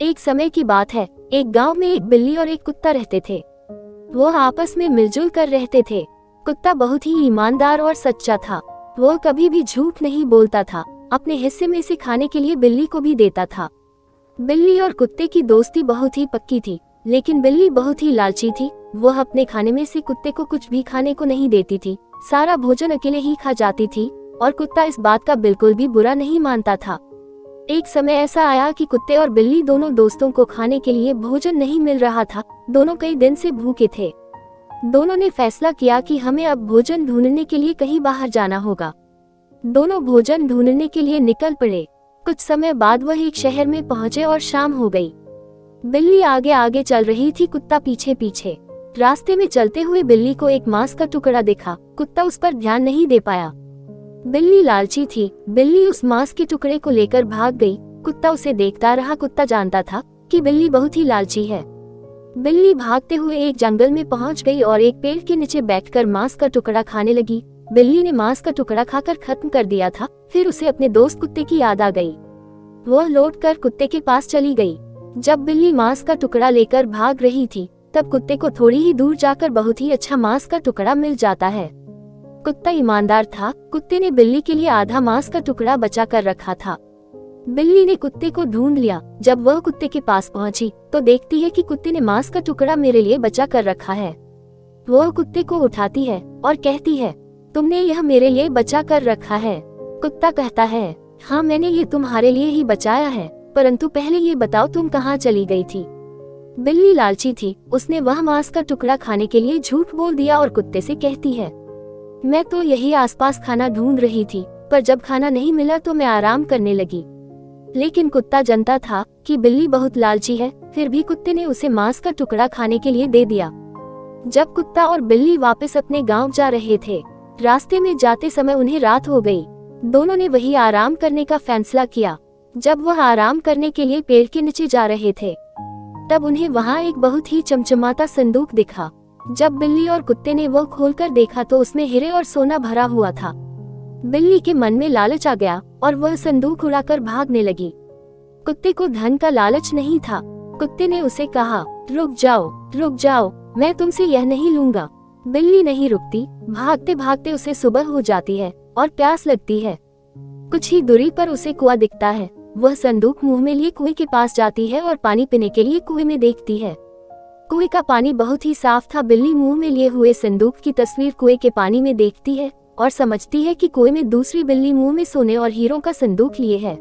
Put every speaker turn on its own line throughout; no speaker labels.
एक समय की बात है, एक गांव में एक बिल्ली और एक कुत्ता रहते थे। वो आपस में मिलजुल कर रहते थे। कुत्ता बहुत ही ईमानदार और सच्चा था। वो कभी भी झूठ नहीं बोलता था। अपने हिस्से में से खाने के लिए बिल्ली को भी देता था। बिल्ली और कुत्ते की दोस्ती बहुत ही पक्की थी, लेकिन बिल्ली बहुत ही लालची थी। वह अपने खाने में से कुत्ते को कुछ भी खाने को नहीं देती थी। सारा भोजन अकेले ही खा जाती थी और कुत्ता इस बात का बिल्कुल भी बुरा नहीं मानता था। एक समय ऐसा आया कि कुत्ते और बिल्ली दोनों दोस्तों को खाने के लिए भोजन नहीं मिल रहा था। दोनों कई दिन से भूखे थे। दोनों ने फैसला किया कि हमें अब भोजन ढूंढने के लिए कहीं बाहर जाना होगा। दोनों भोजन ढूंढने के लिए निकल पड़े। कुछ समय बाद वह एक शहर में पहुंचे और शाम हो गई। बिल्ली आगे आगे चल रही थी, कुत्ता पीछे पीछे। रास्ते में चलते हुए बिल्ली को एक मांस का टुकड़ा दिखा। कुत्ता उस पर ध्यान नहीं दे पाया। बिल्ली लालची थी। बिल्ली उस मांस के टुकड़े को लेकर भाग गई। कुत्ता उसे देखता रहा। कुत्ता जानता था कि बिल्ली बहुत ही लालची है। बिल्ली भागते हुए एक जंगल में पहुंच गई और एक पेड़ के नीचे बैठकर मांस का टुकड़ा खाने लगी। बिल्ली ने मांस का टुकड़ा खाकर खत्म कर दिया था। फिर उसे अपने दोस्त कुत्ते की याद आ गई। वह लौटकर कुत्ते के पास चली गई। जब बिल्ली मांस का टुकड़ा लेकर भाग रही थी, तब कुत्ते को थोड़ी ही दूर जाकर बहुत ही अच्छा मांस का टुकड़ा मिल जाता है। कुत्ता ईमानदार था। कुत्ते ने बिल्ली के लिए आधा मांस का टुकड़ा बचा कर रखा था। बिल्ली ने कुत्ते को ढूंढ लिया। जब वह कुत्ते के पास पहुंची तो देखती है कि कुत्ते ने मांस का टुकड़ा मेरे लिए बचा कर रखा है। वह कुत्ते को उठाती है और कहती है, तुमने यह मेरे लिए बचा कर रखा है? कुत्ता कहता है, हाँ, मैंने ये तुम्हारे लिए ही बचाया है, परंतु पहले ये बताओ तुम कहाँ चली गई थी? बिल्ली लालची थी। उसने वह मांस का टुकड़ा खाने के लिए झूठ बोल दिया और कुत्ते से कहती है, मैं तो यही आसपास खाना ढूंढ रही थी, पर जब खाना नहीं मिला तो मैं आराम करने लगी। लेकिन कुत्ता जानता था कि बिल्ली बहुत लालची है। फिर भी कुत्ते ने उसे मांस का टुकड़ा खाने के लिए दे दिया। जब कुत्ता और बिल्ली वापस अपने गांव जा रहे थे, रास्ते में जाते समय उन्हें रात हो गई। दोनों ने वही आराम करने का फैसला किया। जब वह आराम करने के लिए पेड़ के नीचे जा रहे थे, तब उन्हें वहां एक बहुत ही चमचमाता संदूक दिखा। जब बिल्ली और कुत्ते ने वह खोलकर देखा तो उसमें हीरे और सोना भरा हुआ था। बिल्ली के मन में लालच आ गया और वह संदूक उड़ाकर भागने लगी। कुत्ते को धन का लालच नहीं था। कुत्ते ने उसे कहा, रुक जाओ, मैं तुमसे यह नहीं लूंगा। बिल्ली नहीं रुकती। भागते भागते उसे सुबह हो जाती है और प्यास लगती है। कुछ ही दूरी पर उसे कुआं दिखता है। वह संदूक मुंह में लिए कुएं के पास जाती है और पानी पीने के लिए कुएं में देखती है। कुएं का पानी बहुत ही साफ था। बिल्ली मुंह में लिए हुए संदूक की तस्वीर कुएं के पानी में देखती है और समझती है कि कुएं में दूसरी बिल्ली मुंह में सोने और हीरों का संदूक लिए है।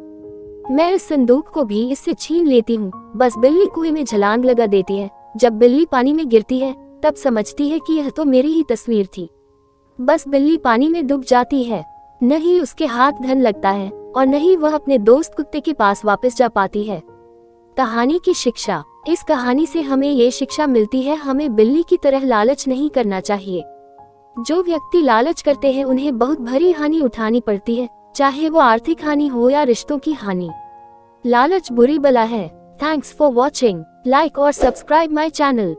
मैं इस संदूक को भी इससे छीन लेती हूँ। बस बिल्ली कुएं में छलांग लगा देती है। जब बिल्ली पानी में गिरती है, तब समझती है कि यह तो मेरी ही तस्वीर थी। बस बिल्ली पानी में डूब जाती है। न ही उसके हाथ धन लगता है और न ही वह अपने दोस्त कुत्ते के पास वापस जा पाती है। कहानी की शिक्षा। इस कहानी से हमें ये शिक्षा मिलती है, हमें बिल्ली की तरह लालच नहीं करना चाहिए। जो व्यक्ति लालच करते हैं उन्हें बहुत भारी हानि उठानी पड़ती है, चाहे वो आर्थिक हानि हो या रिश्तों की हानि। लालच बुरी बला है। Thanks for watching. लाइक और सब्सक्राइब माई चैनल।